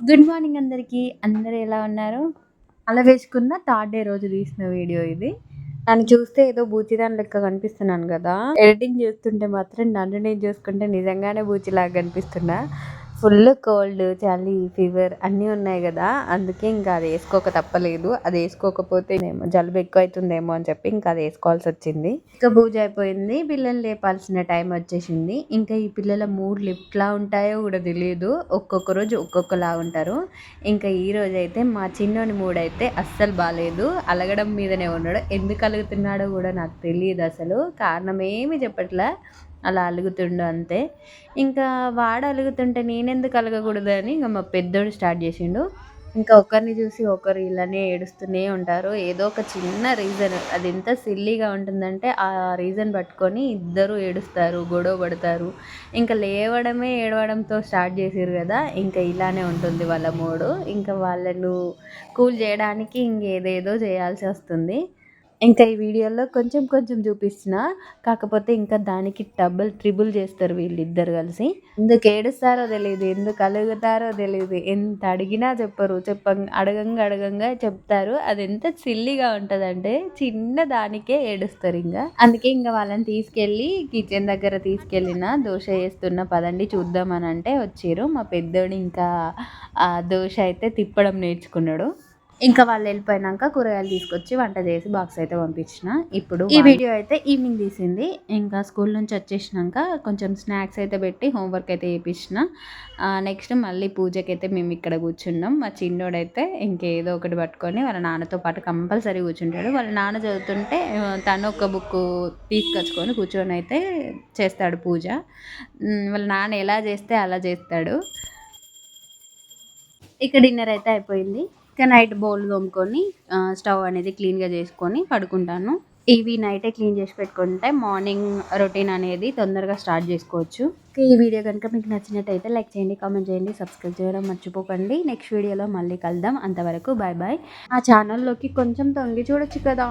Good morning అందరికీ. అందరూ ఎలా ఉన్నారు? అలా వేసుకున్న థర్డ్ డే రోజు తీసిన వీడియో ఇది. నన్ను చూస్తే ఏదో బూచిదాని లెక్క కనిపిస్తున్నాను గదా! ఎడిటింగ్ చేస్తుంటే మాత్రం నన్ను నేను చూసుకుంటే నిజంగానే బూచిలాగా కనిపిస్తున్నా. ఫుల్ కోల్డ్, చలి, ఫీవర్ అన్నీ ఉన్నాయి గదా! అందుకే ఇంకా అది ఏసుకోక తప్పలేదు. అది ఏసుకోకపోతే జలుబు ఎక్కువైతుందేమో అని చెప్పి ఇంకా అది ఏసుకోవాల్సొచ్చింది. ఇంకా పూజ అయిపోయింది. పిల్లల్ని లేపాల్సిన టైం వచ్చేసింది. ఇంకా ఈ పిల్లల మూడ్లు ఎట్లా ఉంటాయో కూడా తెలియదు. ఒక్కొక్క రోజు ఒక్కొక్కలా ఉంటారు. ఇంకా ఈ రోజైతే మా చిన్నోని మూడైతే అస్సలు బాలేదు. అలగడం మీదనే ఉన్నాడు. ఎందుకు అలుగుతున్నాడో కూడా నాకు తెలియదు అసలు. కారణం ఏమీ చెప్పట్లే. అలా అలుగుతుండు అంతే. ఇంకా వాడు అలుగుతుంటే నేనెందుకు అలగకూడదని ఇంక మా పెద్దోడు స్టార్ట్ చేసిండు. ఇంకా ఒకరిని చూసి ఒకరు ఇలానే ఏడుస్తూనే ఉంటారు. ఏదో ఒక చిన్న రీజన్ అది ఎంత సిల్లీగా ఉంటుందంటే ఆ రీజన్ పట్టుకొని ఇద్దరు ఏడుస్తారు, గొడవ పడతారు. ఇంకా లేవడమే ఏడవడంతో స్టార్ట్ చేసిర్రు కదా! ఇంకా ఇలానే ఉంటుంది వాళ్ళ మూడు. ఇంకా వాళ్ళను కూల్ చేయడానికి ఇంకేదేదో చేయాల్సి వస్తుంది. ఇంకా ఈ వీడియోలో కొంచెం కొంచెం చూపిస్తున్నా. కాకపోతే ఇంకా దానికి డబుల్, ట్రిబుల్ చేస్తారు వీళ్ళిద్దరు కలిసి. ఎందుకు ఏడుస్తారో తెలీదు, ఎందుకు అలుగుతారో తెలీదు. ఎంత అడిగినా చెప్పరు. అడగంగా అడగంగా చెప్తారు. అది ఎంత సిల్లీగా ఉంటదంటే చిన్న దానికే ఏడుస్తారు ఇంగ. అందుకే ఇంక వాళ్ళని తీసుకెళ్ళి కిచెన్ దగ్గర తీసుకెళ్ళిన. దోస ఏస్తున్నా పదండి చూద్దామనంటే వచ్చిర్రు. మా పెద్దోడు ఇంకా ఆ దోస అయితే తిప్పడం నేర్చుకున్నాడు. ఇంకా వాళ్ళు వెళ్ళిపోయినాక కూరగాయలు తీసుకొచ్చి వంట చేసి బాక్స్ అయితే పంపించిన. ఇప్పుడు ఈ వీడియో అయితే ఈవినింగ్ తీసింది. ఇంకా స్కూల్ నుంచి వచ్చేసినాక కొంచెం స్నాక్స్ అయితే పెట్టి హోంవర్క్ అయితే చేయించిన. నెక్స్ట్ మళ్ళీ పూజకైతే మేము ఇక్కడ కూర్చున్నాం. మా చిన్నోడైతే ఇంకేదో ఒకటి పట్టుకొని వాళ్ళ నాన్నతో పాటు కంపల్సరీ కూర్చుంటాడు. వాళ్ళ నాన్న చదువుతుంటే తను ఒక బుక్ తీసుకొచ్చుకొని కూర్చొని అయితే చేస్తాడు పూజ. వాళ్ళ నాన్న ఎలా చేస్తే అలా చేస్తాడు. ఇక డిన్నర్ అయితే అయిపోయింది. ఇక నైట్ బౌల్ తోముకొని స్టవ్ అనేది క్లీన్గా చేసుకొని పడుకుంటాను. ఇవి నైటే క్లీన్ చేసి పెట్టుకుంటే మార్నింగ్ రొటీన్ అనేది తొందరగా స్టార్ట్ చేసుకోవచ్చు. ఈ వీడియో కనుక మీకు నచ్చినట్టయితే లైక్ చేయండి, కామెంట్ చేయండి, సబ్స్క్రైబ్ చేయడం మర్చిపోకండి. నెక్స్ట్ వీడియోలో మళ్ళీ కలుద్దాం. అంతవరకు బాయ్ బాయ్. ఆ ఛానల్లోకి కొంచెం తొంగి చూడొచ్చు కదా.